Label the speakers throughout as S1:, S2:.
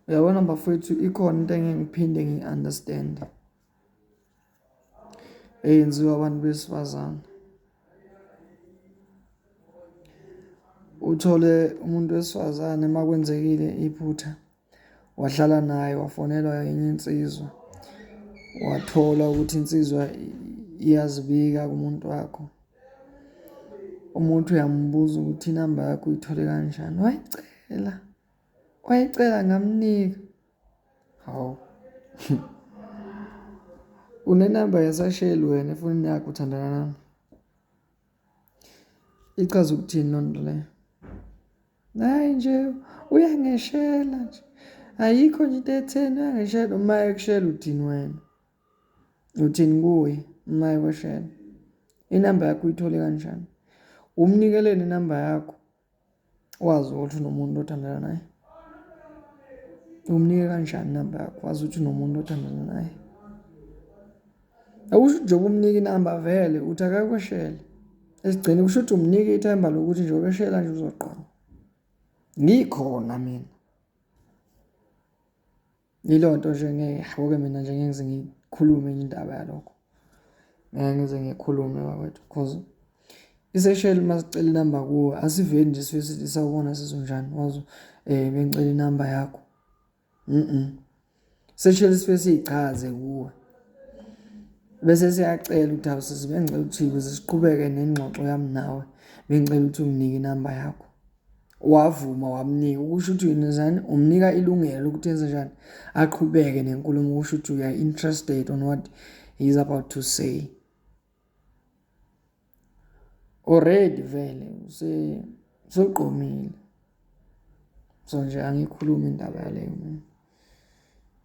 S1: Uyabona bafowethu, ikhona into engeke ngiphinde ngi-understand eyenziwa abantu besifazane. Uthole umuntu wesifazane uma kwenzekile iphutha, wahlala naye, wafonelwa enye insizwa, wathola ukuthi insizwa iyazibika kumuntu wakho. Umuntu uyambuza ukuthi inamba yakho uyithole kanjani? Wayicela ngamnika. Hawu. Unenamba yasasheli wena efonini yakho, uthandana nami. Ichaza ukuthini loo nto leyo? Hayi nje uyangeshela nje. Ayikho nje into etheni, uyangeshela. Uma ekushela uthini wena? Uthini kuye uma ekushela? Inamba yakho uyithole kanjani? Umnikeleni inamba yakho wazi ukuthi unomuntu othandana naye? Umnike kanjani inamba yakho wazi ukuthi unomuntu othandana naye? Awusho nje umnike inamba vele uthi akakweshele. Esigcine kusho ukuthi umnike ithemba lokuthi nje ukweshela nje uzoqala. Ngikhona mina. Yilo nto nje ngeke yabo-ke mina nje ngeke ngize ngikhulume enye indaba yalokho. Ngeke ngize ngikhulume bafowethu because isesheli masicela inamba kuwe asiveli nje sifike sithi sawubona sizonjani wazi bengicela inamba yakho. Sesheli sifike siyichaze kuwe. Bese siyacela ukuthi awusize bengicela ukuthi ukuze siqhubeke nengxoxo yami nawe bengicela ukuthi unginike inamba yakho. Wavuma wamnika ukusho ukuthi yinizani umnika ilungelo ukuthi enze njani aqhubeke nenkulumo ukusho ukuthi uya interested on what he is about to say. Already vele soqomile. So nje angikhulumi indaba yaleyo mina.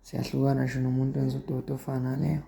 S1: Siyahlukana nje nomuntu enza udodo ofana leyo.